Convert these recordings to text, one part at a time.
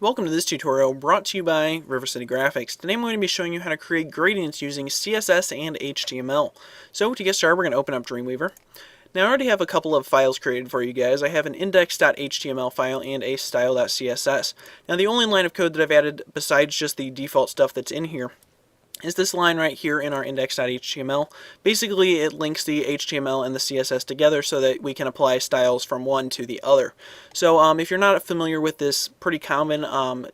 Welcome to this tutorial brought to you by River City Graphics. Today I'm going to be showing you how to create gradients using CSS and HTML. So to get started, we're going to open up Dreamweaver. Now I already have a couple of files created for you guys. I have an index.html file and a style.css. Now the only line of code that I've added besides just the default stuff that's in here is this line right here in our index.html. Basically, it links the HTML and the CSS together so that we can apply styles from one to the other. So if you're not familiar with this pretty common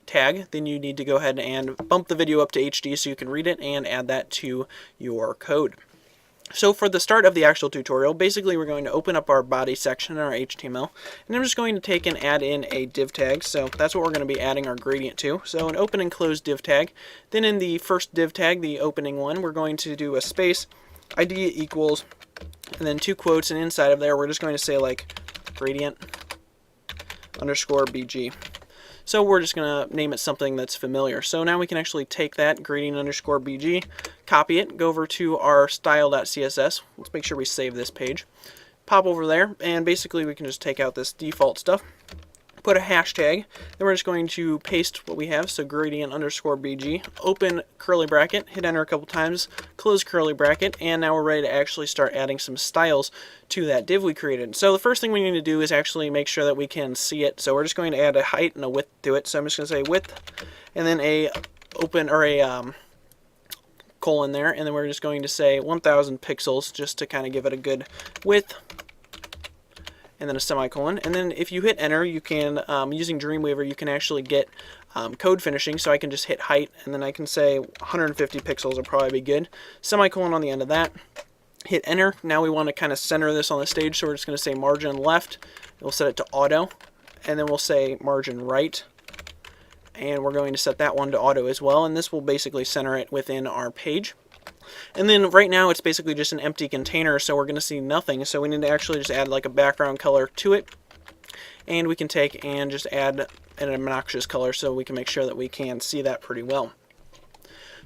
tag, then you need to go ahead and bump the video up to HD so you can read it and add that to your code. So for the start of the actual tutorial, basically we're going to open up our body section in our HTML, and I'm just going to take and add in a div tag. So that's what we're going to be adding our gradient to. So an open and close div tag. Then in the first div tag, the opening one, we're going to do a space, ID equals, and then two quotes, and inside of there we're just going to say like gradient underscore BG. So we're just going to name it something that's familiar. So now we can actually take that gradient underscore BG, copy it, go over to our style.css. Let's make sure we save this page. Pop over there, and basically we can just take out this default stuff, put a hashtag, then we're just going to paste what we have, so gradient underscore BG, open curly bracket, hit enter a couple times, close curly bracket, and now we're ready to actually start adding some styles to that div we created. So the first thing we need to do is actually make sure that we can see it. So we're just going to add a height and a width to it. So I'm just going to say width, and then a open or a colon there, and then we're just going to say 1000 pixels just to kind of give it a good width, and then a semicolon. And then if you hit enter, you can, using Dreamweaver, you can actually get code finishing. So I can just hit height, and then I can say 150 pixels will probably be good. Semicolon on the end of that. Hit enter. Now we want to kind of center this on the stage, so we're just going to say margin left. We'll set it to auto, and then we'll say margin right. And we're going to set that one to auto as well, and this will basically center it within our page. And then right now it's basically just an empty container, so we're going to see nothing. So we need to actually just add like a background color to it. And we can take and just add an obnoxious color so we can make sure that we can see that pretty well.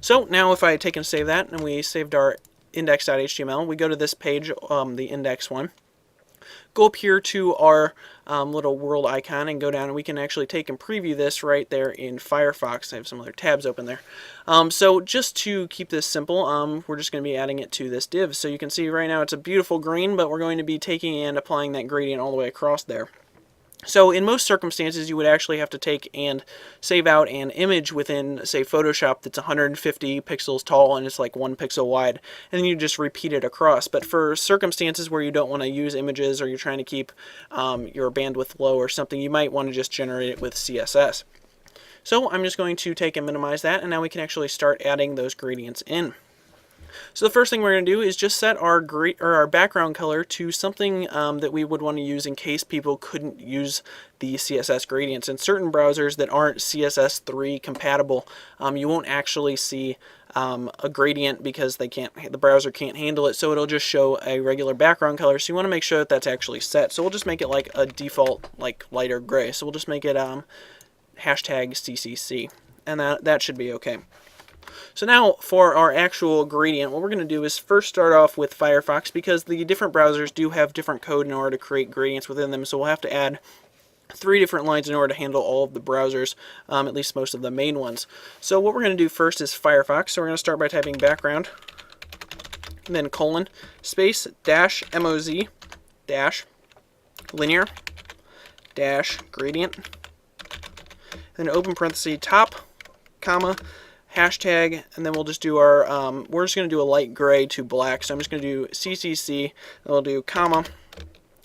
So now if I take and save that, and we saved our index.html, we go to this page, the index one. Go up here to our little world icon and go down, and we can actually take and preview this right there in Firefox. I have some other tabs open there. So just to keep this simple, we're just going to be adding it to this div. So you can see right now it's a beautiful green, but we're going to be taking and applying that gradient all the way across there. So in most circumstances, you would actually have to take and save out an image within, say, Photoshop that's 150 pixels tall and it's like 1 pixel wide, and then you just repeat it across. But for circumstances where you don't want to use images, or you're trying to keep your bandwidth low or something, you might want to just generate it with CSS. So I'm just going to take and minimize that, and now we can actually start adding those gradients in. So the first thing we're going to do is just set our background color to something that we would want to use in case people couldn't use the CSS gradients. In certain browsers that aren't CSS3 compatible, you won't actually see a gradient because the browser can't handle it, so it'll just show a regular background color. So you want to make sure that that's actually set. So we'll just make it like a default, like lighter gray. So we'll just make it hashtag CCC, and that should be okay. So now for our actual gradient, what we're going to do is first start off with Firefox, because the different browsers do have different code in order to create gradients within them. So we'll have to add 3 different lines in order to handle all of the browsers, at least most of the main ones. So what we're going to do first is Firefox. So we're going to start by typing background, and then colon, space, dash, MOZ, dash, linear, dash, gradient, then open parenthesis, top, comma, hashtag, and then we'll just do our, we're just going to do a light gray to black, so I'm just going to do CCC, and we'll do comma,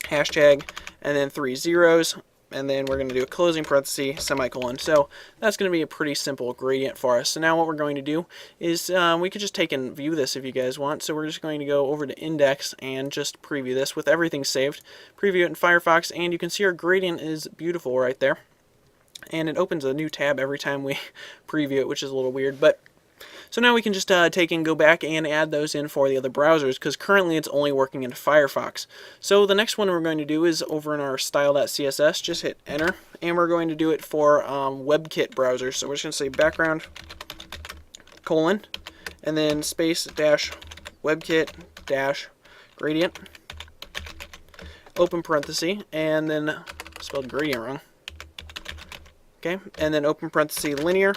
hashtag, and then 3 zeros, and then we're going to do a closing parenthesis, semicolon. So that's going to be a pretty simple gradient for us. So now what we're going to do is, we could just take and view this if you guys want. So we're just going to go over to Index and just preview this with everything saved, preview it in Firefox, and you can see our gradient is beautiful right there. And it opens a new tab every time we preview it, which is a little weird. But so now we can just take and go back and add those in for the other browsers, because currently it's only working in Firefox. So the next one we're going to do is over in our style.css. Just hit enter, and we're going to do it for WebKit browsers. So we're just going to say background, colon, and then space, dash, WebKit, dash, gradient, open parenthesis, and then spelled gradient wrong. Okay, and then open parenthesis linear,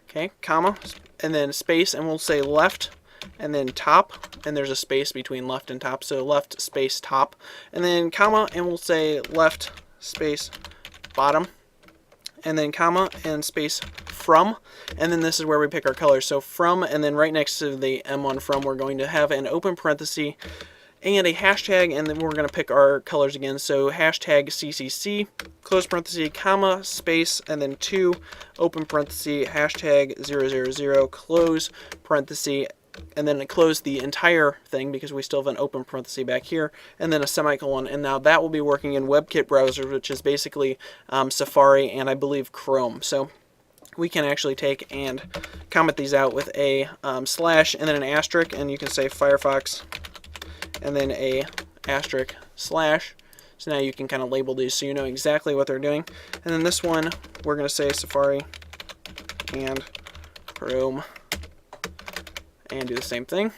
okay, comma, and then space, and we'll say left, and then top, and there's a space between left and top, so left space top, and then comma, and we'll say left space bottom, and then comma and space from, and then this is where we pick our colors. So from, and then right next to the M1 from, we're going to have an open parenthesis and a hashtag, and then we're going to pick our colors again. So hashtag CCC, close parenthesis, comma, space, and then 2, open parenthesis, hashtag 000, close parenthesis, and then close the entire thing because we still have an open parenthesis back here, and then a semicolon. And now that will be working in WebKit browsers, which is basically Safari and I believe Chrome. So we can actually take and comment these out with a slash and then an asterisk, and you can say Firefox and then a asterisk slash. So now you can kind of label these so you know exactly what they're doing. And then this one, we're going to say Safari and Chrome and do the same thing.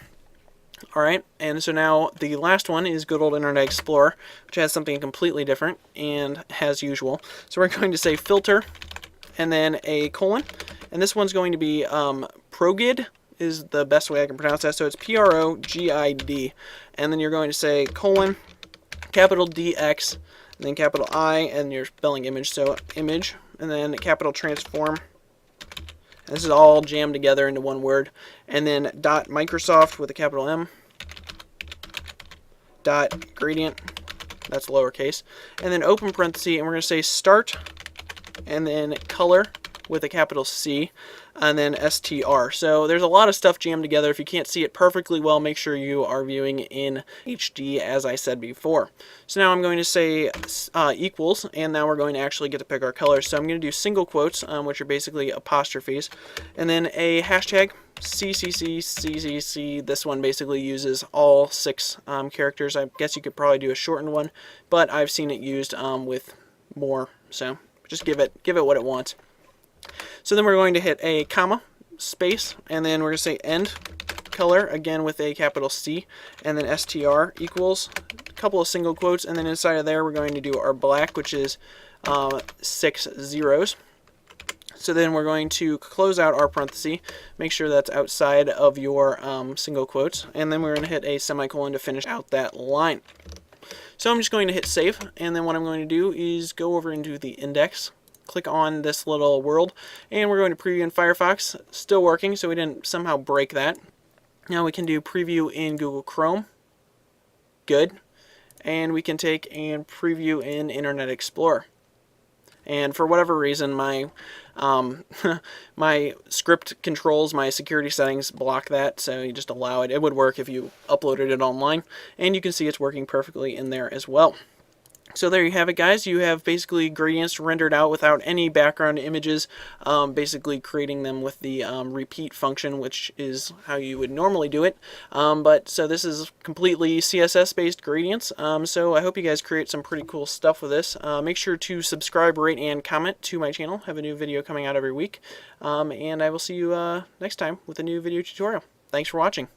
Alright, and so now the last one is good old Internet Explorer, which has something completely different and as usual. So we're going to say filter and then a colon, and this one's going to be Progid is the best way I can pronounce that. So it's Progid, and then you're going to say colon, capital DX, and then capital I, and your spelling image, so image, and then capital transform. And this is all jammed together into one word, and then dot Microsoft with a capital M, dot gradient, that's lowercase, and then open parenthesis, and we're going to say start, and then color with a capital C, and then STR. So there's a lot of stuff jammed together. If you can't see it perfectly well, make sure you are viewing in HD, as I said before. So now I'm going to say equals, and now we're going to actually get to pick our colors. So I'm going to do single quotes, which are basically apostrophes, and then a hashtag, CCC. This one basically uses all 6 characters. I guess you could probably do a shortened one, but I've seen it used with more, so just give it what it wants. So then we're going to hit a comma, space, and then we're going to say end color, again with a capital C, and then STR equals, a couple of single quotes, and then inside of there we're going to do our black, which is 6 zeros. So then we're going to close out our parenthesis, make sure that's outside of your single quotes, and then we're going to hit a semicolon to finish out that line. So I'm just going to hit save, and then what I'm going to do is go over into the index, click on this little world, and we're going to preview in Firefox. Still working, so we didn't somehow break that. Now we can do preview in Google Chrome. Good. And we can take and preview in Internet Explorer. And for whatever reason, my my script controls, my security settings block that, so you just allow it. It would work if you uploaded it online, and you can see it's working perfectly in there as well. So there you have it, guys. You have basically gradients rendered out without any background images, basically creating them with the repeat function, which is how you would normally do it. So this is completely CSS-based gradients. So I hope you guys create some pretty cool stuff with this. Make sure to subscribe, rate, and comment to my channel. I have a new video coming out every week. And I will see you next time with a new video tutorial. Thanks for watching.